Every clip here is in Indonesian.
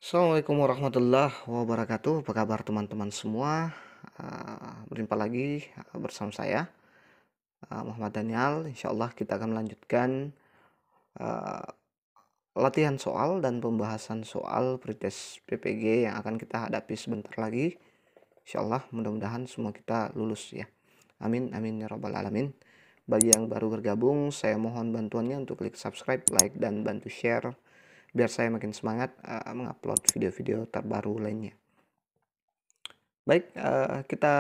Assalamualaikum warahmatullahi wabarakatuh. Apa kabar teman-teman semua? Berjumpa lagi bersama saya, Muhammad Daniel. Insya Allah kita akan melanjutkan uh, latihan soal dan pembahasan soal pretest PPG yang akan kita hadapi sebentar lagi. Insya Allah mudah-mudahan semua kita lulus ya. Amin, amin ya rabbal alamin. Bagi yang baru bergabung, saya mohon bantuannya untuk klik subscribe, like, dan bantu share biar saya makin semangat mengupload video-video terbaru lainnya. Baik, kita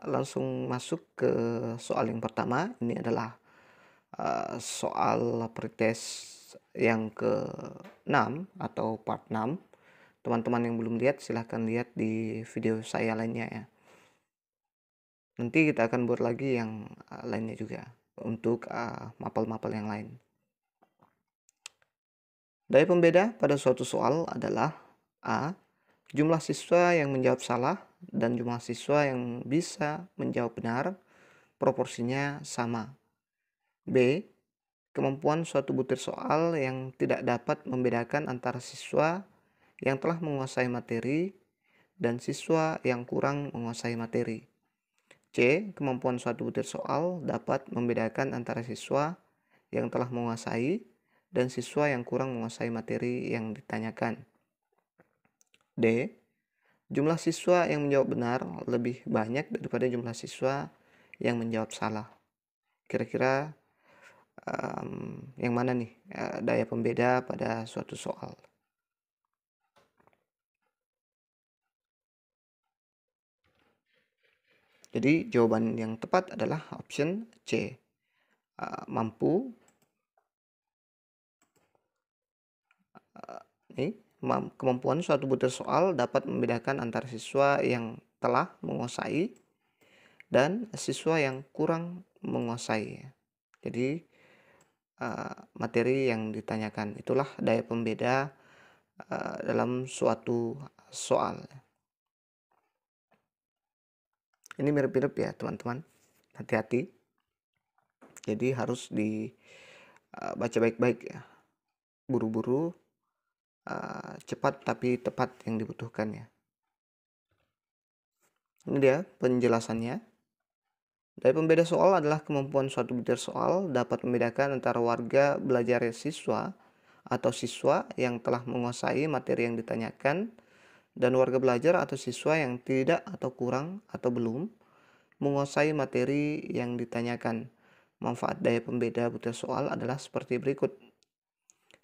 langsung masuk ke soal yang pertama. Ini adalah soal pretest yang ke-6 atau part 6. Teman-teman yang belum lihat silahkan lihat di video saya lainnya ya. Nanti kita akan buat lagi yang lainnya juga untuk mapel-mapel yang lain. Daya pembeda pada suatu soal adalah A. Jumlah siswa yang menjawab salah dan jumlah siswa yang bisa menjawab benar proporsinya sama. B. Kemampuan suatu butir soal yang tidak dapat membedakan antara siswa yang telah menguasai materi dan siswa yang kurang menguasai materi. C. Kemampuan suatu butir soal dapat membedakan antara siswa yang telah menguasai dan siswa yang kurang menguasai materi yang ditanyakan. D. Jumlah siswa yang menjawab benar lebih banyak daripada jumlah siswa yang menjawab salah. Kira-kira yang mana nih daya pembeda pada suatu soal? Jadi jawaban yang tepat adalah option C. Mampu kemampuan suatu butir soal dapat membedakan antara siswa yang telah menguasai dan siswa yang kurang menguasai. Jadi materi yang ditanyakan itulah daya pembeda dalam suatu soal. Ini mirip-mirip ya teman-teman, hati-hati. Jadi harus dibaca baik-baik ya, buru-buru, cepat tapi tepat yang dibutuhkan ya. Ini dia penjelasannya. Daya pembeda soal adalah kemampuan suatu butir soal dapat membedakan antara warga belajar siswa atau siswa yang telah menguasai materi yang ditanyakan dan warga belajar atau siswa yang tidak atau kurang atau belum menguasai materi yang ditanyakan. Manfaat daya pembeda butir soal adalah seperti berikut.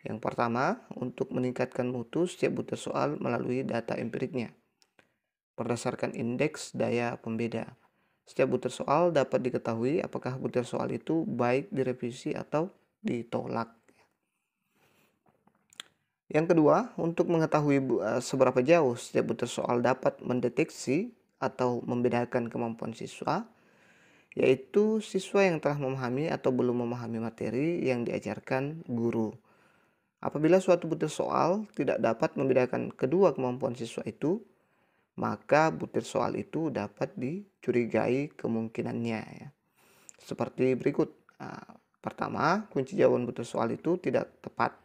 Yang pertama, untuk meningkatkan mutu setiap butir soal melalui data empiriknya. Berdasarkan indeks daya pembeda, setiap butir soal dapat diketahui apakah butir soal itu baik direvisi atau ditolak. Yang kedua, untuk mengetahui seberapa jauh setiap butir soal dapat mendeteksi atau membedakan kemampuan siswa, yaitu siswa yang telah memahami atau belum memahami materi yang diajarkan guru. Apabila suatu butir soal tidak dapat membedakan kedua kemampuan siswa itu, maka butir soal itu dapat dicurigai kemungkinannya ya. Seperti berikut. Pertama, kunci jawaban butir soal itu tidak tepat.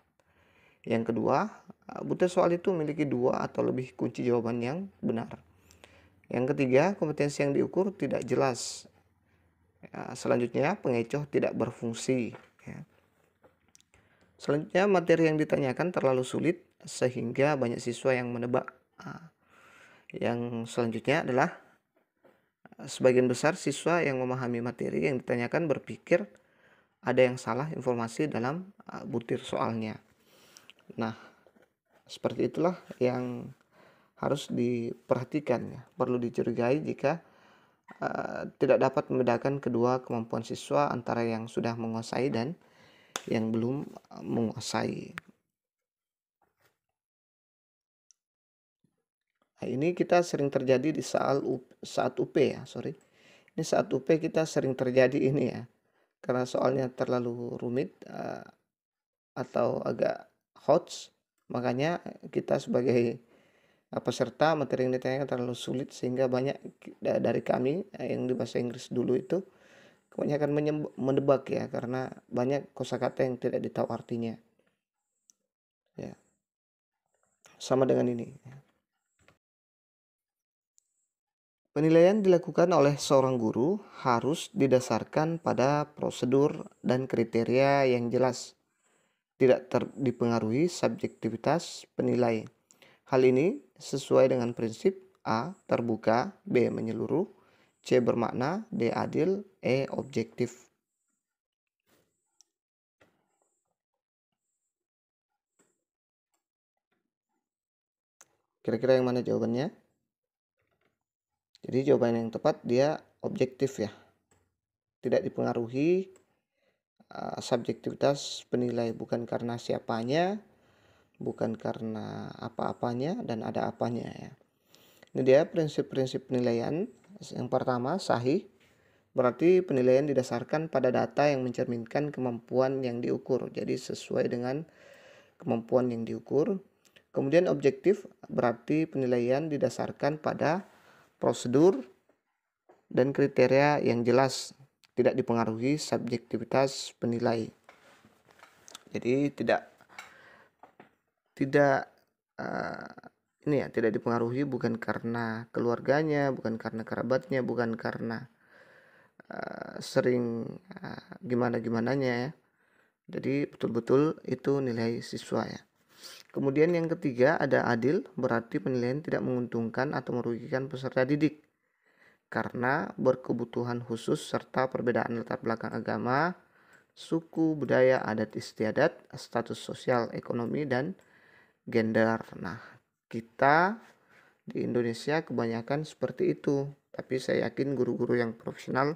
Yang kedua, butir soal itu memiliki dua atau lebih kunci jawaban yang benar. Yang ketiga, kompetensi yang diukur tidak jelas. Selanjutnya, pengecoh tidak berfungsi. Selanjutnya, materi yang ditanyakan terlalu sulit sehingga banyak siswa yang menebak. Yang selanjutnya adalah sebagian besar siswa yang memahami materi yang ditanyakan berpikir ada yang salah informasi dalam butir soalnya. Nah, seperti itulah yang harus diperhatikan ya. Perlu dicurigai jika tidak dapat membedakan kedua kemampuan siswa antara yang sudah menguasai dan yang belum menguasai. Nah, ini kita sering terjadi di saat UP ya, sorry. Ini saat UP kita sering terjadi ini ya. Karena soalnya terlalu rumit atau agak hots, makanya kita sebagai peserta materi yang ditanyakan terlalu sulit sehingga banyak dari kami yang di bahasa Inggris dulu itu kebanyakan menebak ya, karena banyak kosakata yang tidak ditahu artinya ya. sama dengan ini. Penilaian dilakukan oleh seorang guru harus didasarkan pada prosedur dan kriteria yang jelas, tidak dipengaruhi subjektivitas penilai. Hal ini sesuai dengan prinsip A. Terbuka, B. Menyeluruh, C. Bermakna, D. Adil, E. Objektif. Kira-kira yang mana jawabannya? Jadi jawaban yang tepat dia objektif ya. Tidak dipengaruhi subjektivitas penilai, bukan karena siapanya, bukan karena apa-apanya dan ada apanya ya. Ini dia prinsip-prinsip penilaian. Yang pertama, sahih. Berarti penilaian didasarkan pada data yang mencerminkan kemampuan yang diukur. Jadi sesuai dengan kemampuan yang diukur. Kemudian objektif, berarti penilaian didasarkan pada prosedur dan kriteria yang jelas, tidak dipengaruhi subjektivitas penilai. Jadi tidak tidak dipengaruhi bukan karena keluarganya, bukan karena kerabatnya, bukan karena sering gimana-gimananya ya. Jadi betul-betul itu nilai siswa ya. Kemudian yang ketiga ada adil, berarti penilaian tidak menguntungkan atau merugikan peserta didik karena berkebutuhan khusus serta perbedaan latar belakang agama, suku, budaya, adat istiadat, status sosial, ekonomi, dan gender. Nah, kita di Indonesia kebanyakan seperti itu, tapi saya yakin guru-guru yang profesional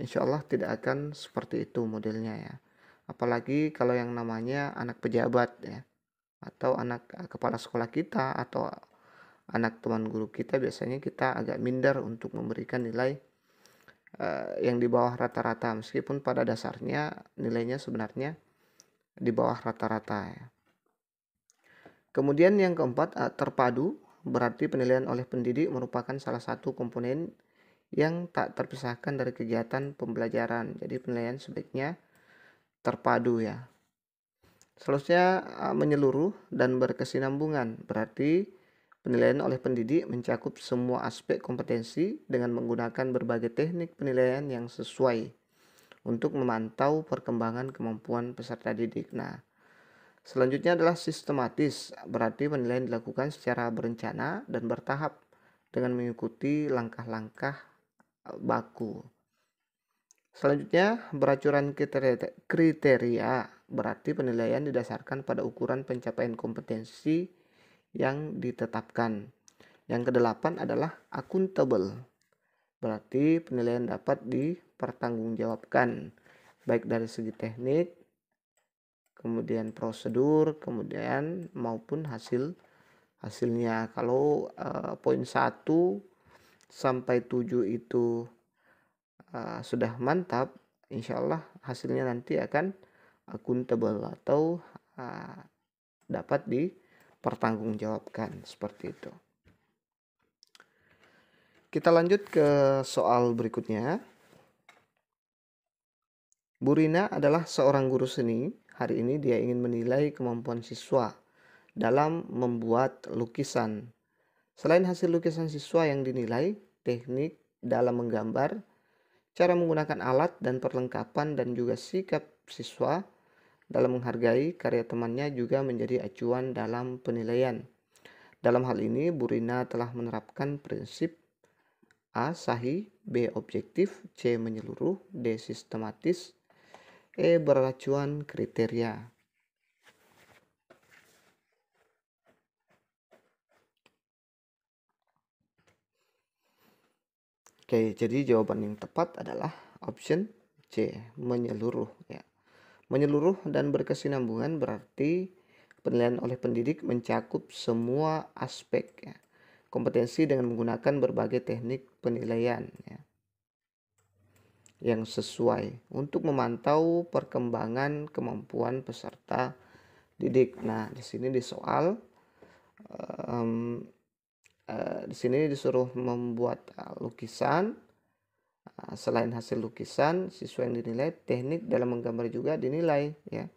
insya Allah tidak akan seperti itu modelnya ya. Apalagi kalau yang namanya anak pejabat ya, atau anak kepala sekolah kita, atau anak teman guru kita, biasanya kita agak minder untuk memberikan nilai yang di bawah rata-rata, meskipun pada dasarnya nilainya sebenarnya di bawah rata-rata ya. Kemudian yang keempat, terpadu, berarti penilaian oleh pendidik merupakan salah satu komponen yang tak terpisahkan dari kegiatan pembelajaran. Jadi penilaian sebaiknya terpadu ya. Selanjutnya menyeluruh dan berkesinambungan, berarti penilaian oleh pendidik mencakup semua aspek kompetensi dengan menggunakan berbagai teknik penilaian yang sesuai untuk memantau perkembangan kemampuan peserta didik. Nah, selanjutnya adalah sistematis, berarti penilaian dilakukan secara berencana dan bertahap dengan mengikuti langkah-langkah baku. Selanjutnya, beracuran kriteria, berarti penilaian didasarkan pada ukuran pencapaian kompetensi yang ditetapkan. Yang kedelapan adalah akuntabel, berarti penilaian dapat dipertanggungjawabkan, baik dari segi teknik, kemudian prosedur, kemudian maupun hasilnya. Kalau poin 1 sampai 7 itu sudah mantap, insya Allah hasilnya nanti akan akuntabel atau dapat dipertanggungjawabkan, seperti itu. Kita lanjut ke soal berikutnya. Bu Rina adalah seorang guru seni. Hari ini dia ingin menilai kemampuan siswa dalam membuat lukisan. Selain hasil lukisan siswa yang dinilai, teknik dalam menggambar, cara menggunakan alat dan perlengkapan, dan juga sikap siswa dalam menghargai karya temannya juga menjadi acuan dalam penilaian. Dalam hal ini, Bu Rina telah menerapkan prinsip A. Sahih, B. Objektif, C. Menyeluruh, D. Sistematis, E. Beracuan kriteria. Oke, jadi jawaban yang tepat adalah option C, menyeluruh ya. Menyeluruh dan berkesinambungan berarti penilaian oleh pendidik mencakup semua aspek ya, kompetensi dengan menggunakan berbagai teknik penilaian ya, yang sesuai untuk memantau perkembangan kemampuan peserta didik. Nah, di sini di soal di sini disuruh membuat lukisan. Selain hasil lukisan, siswa yang dinilai, teknik dalam menggambar juga dinilai ya.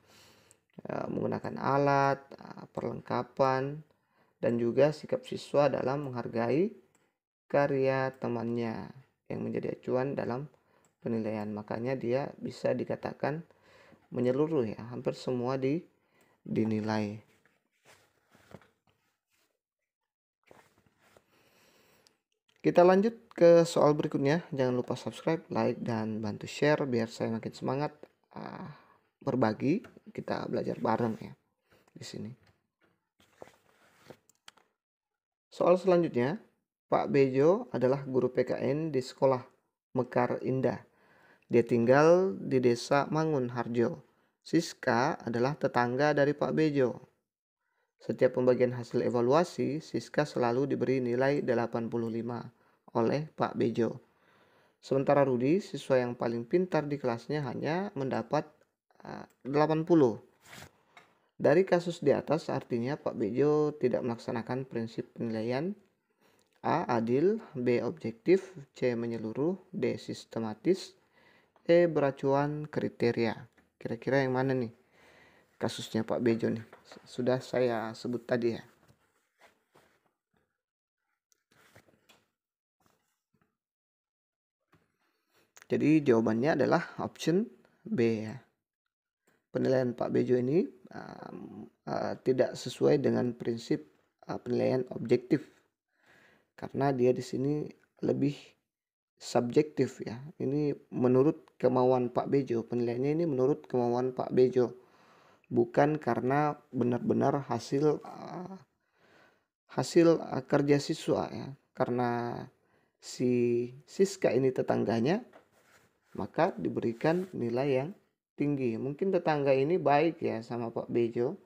Menggunakan alat, perlengkapan, dan juga sikap siswa dalam menghargai karya temannya yang menjadi acuan dalam penilaian. Makanya dia bisa dikatakan menyeluruh ya, hampir semua dinilai. Kita lanjut ke soal berikutnya. Jangan lupa subscribe, like, dan bantu share biar saya makin semangat berbagi. Kita belajar bareng ya di sini. Soal selanjutnya, Pak Bejo adalah guru PKN di sekolah Mekar Indah. Dia tinggal di desa Mangun Harjo. Siska adalah tetangga dari Pak Bejo. Setiap pembagian hasil evaluasi, Siska selalu diberi nilai 85 oleh Pak Bejo. Sementara Rudi, siswa yang paling pintar di kelasnya, hanya mendapat 80. Dari kasus di atas artinya Pak Bejo tidak melaksanakan prinsip penilaian: A. Adil, B. Objektif, C. Menyeluruh, D. Sistematis, E. Beracuan kriteria. Kira-kira yang mana nih kasusnya Pak Bejo nih? Sudah saya sebut tadi ya. Jadi jawabannya adalah option B ya. Penilaian Pak Bejo ini tidak sesuai dengan prinsip penilaian objektif, karena dia di sini lebih subjektif ya. Ini menurut kemauan Pak Bejo, penilaiannya ini menurut kemauan Pak Bejo, bukan karena benar-benar hasil kerja siswa ya. Karena si Siska ini tetangganya, maka diberikan nilai yang tinggi. Mungkin tetangga ini baik ya sama Pak Bejo.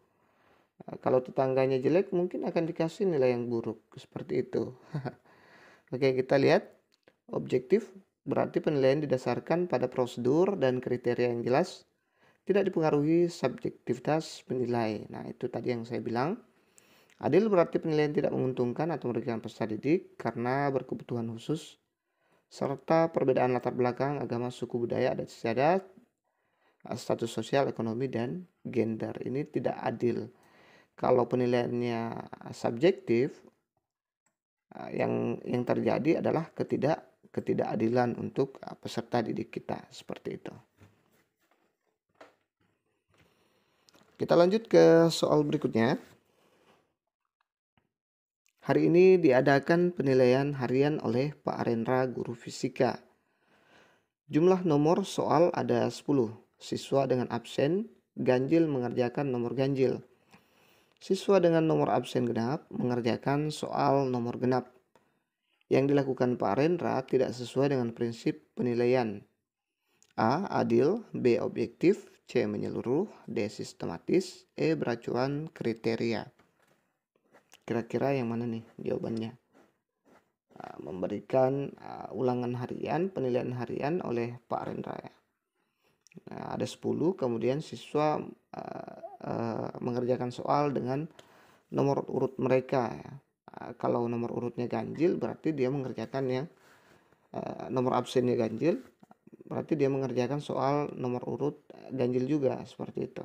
Kalau tetangganya jelek, mungkin akan dikasih nilai yang buruk, seperti itu. Oke, kita lihat. Objektif berarti penilaian didasarkan pada prosedur dan kriteria yang jelas, tidak dipengaruhi subjektivitas penilai. Nah, itu tadi yang saya bilang. Adil berarti penilaian tidak menguntungkan atau merugikan peserta didik karena berkebutuhan khusus, serta perbedaan latar belakang, agama, suku, budaya, adat istiadat, status sosial, ekonomi, dan gender. Ini tidak adil. Kalau penilaiannya subjektif, yang terjadi adalah ketidakadilan untuk peserta didik kita, seperti itu. Kita lanjut ke soal berikutnya. Hari ini diadakan penilaian harian oleh Pak Arendra, guru fisika. Jumlah nomor soal ada 10. Siswa dengan absen ganjil mengerjakan nomor ganjil. Siswa dengan nomor absen genap mengerjakan soal nomor genap. Yang dilakukan Pak Arendra tidak sesuai dengan prinsip penilaian. A. Adil, B. Objektif, C. Menyeluruh, D. Sistematis, E. Beracuan kriteria. Kira-kira yang mana nih jawabannya? Memberikan ulangan harian, penilaian harian oleh Pak Arendra ya. Nah, ada 10, kemudian siswa mengerjakan soal dengan nomor urut mereka ya. Kalau nomor urutnya ganjil, berarti dia mengerjakan yang nomor absennya ganjil, berarti dia mengerjakan soal nomor urut ganjil juga, seperti itu.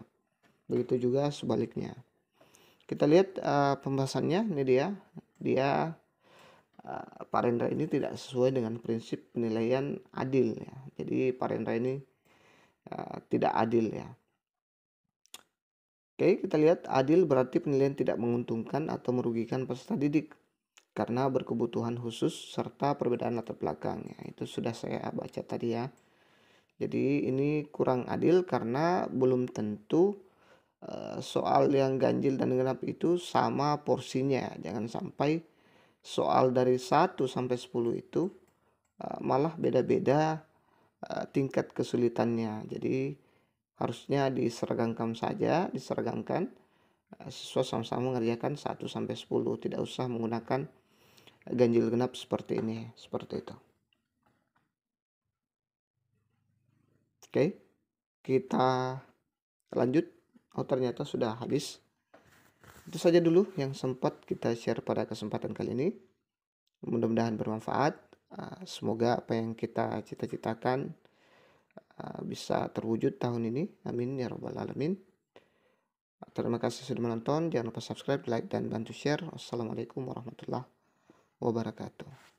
Begitu juga sebaliknya. Kita lihat pembahasannya. Ini dia Pak Arendra ini tidak sesuai dengan prinsip penilaian adil ya. Jadi Pak Arendra ini tidak adil ya. Oke, kita lihat adil berarti penilaian tidak menguntungkan atau merugikan peserta didik karena berkebutuhan khusus serta perbedaan latar belakang ya. Itu sudah saya baca tadi ya. Jadi ini kurang adil karena belum tentu soal yang ganjil dan genap itu sama porsinya. Jangan sampai soal dari 1 sampai 10 itu malah beda-beda tingkat kesulitannya. Jadi harusnya diseragamkan saja, siswa sama-sama mengerjakan 1 sampai 10, tidak usah menggunakan ganjil genap seperti ini, seperti itu. Oke, kita lanjut. Oh, ternyata sudah habis. Itu saja dulu yang sempat kita share pada kesempatan kali ini. Mudah-mudahan bermanfaat. Semoga apa yang kita cita-citakan bisa terwujud tahun ini. Amin ya rabbal alamin. Terima kasih sudah menonton. Jangan lupa subscribe, like, dan bantu share. Wassalamualaikum warahmatullahi wabarakatuh.